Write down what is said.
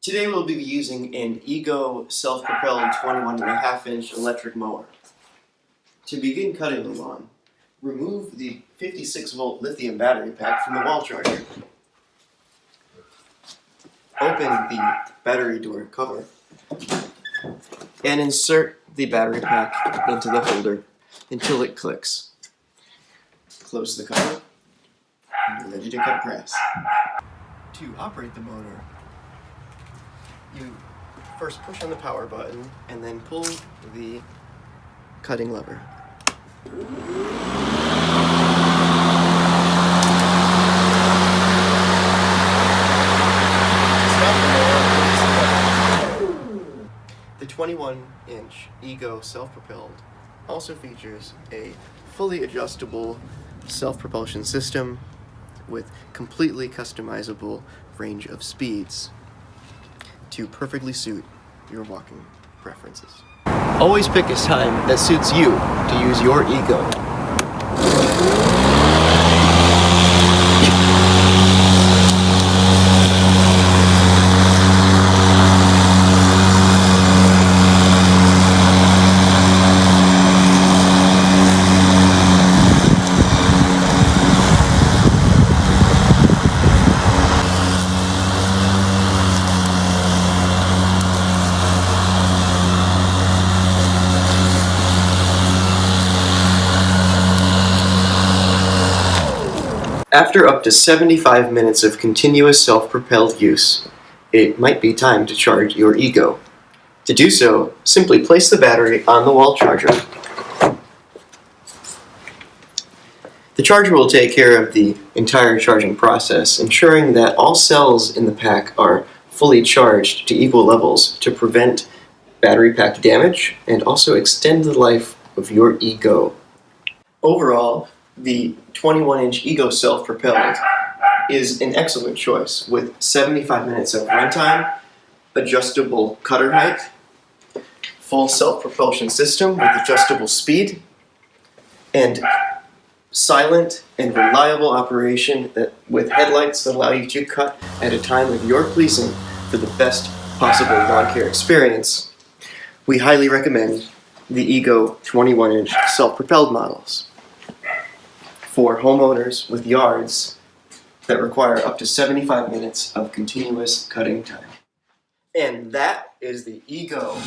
Today we'll be using an Ego self-propelled 21.5-inch electric mower. To begin cutting the lawn, remove the 56-volt lithium battery pack from the wall charger. Open the battery door cover and insert the battery pack into the holder until it clicks. Close the cover and you're ready to cut grass. To operate the motor, you first push on the power button and then pull the cutting lever. The 21-inch Ego self-propelled also features a fully adjustable self-propulsion system with completely customizable range of speeds to perfectly suit your walking preferences. Always pick a time that suits you to use your Ego. After up to 75 minutes of continuous self-propelled use, it might be time to charge your Ego. To do so, simply place the battery on the wall charger. The charger will take care of the entire charging process, ensuring that all cells in the pack are fully charged to equal levels to prevent battery pack damage and also extend the life of your Ego. Overall, the 21-inch Ego self-propelled is an excellent choice with 75 minutes of runtime, adjustable cutter height, full self-propulsion system with adjustable speed, and silent and reliable operation with headlights that allow you to cut at a time of your pleasing for the best possible lawn care experience. We highly recommend the Ego 21-inch self-propelled models for homeowners with yards that require up to 75 minutes of continuous cutting time. And that is the Ego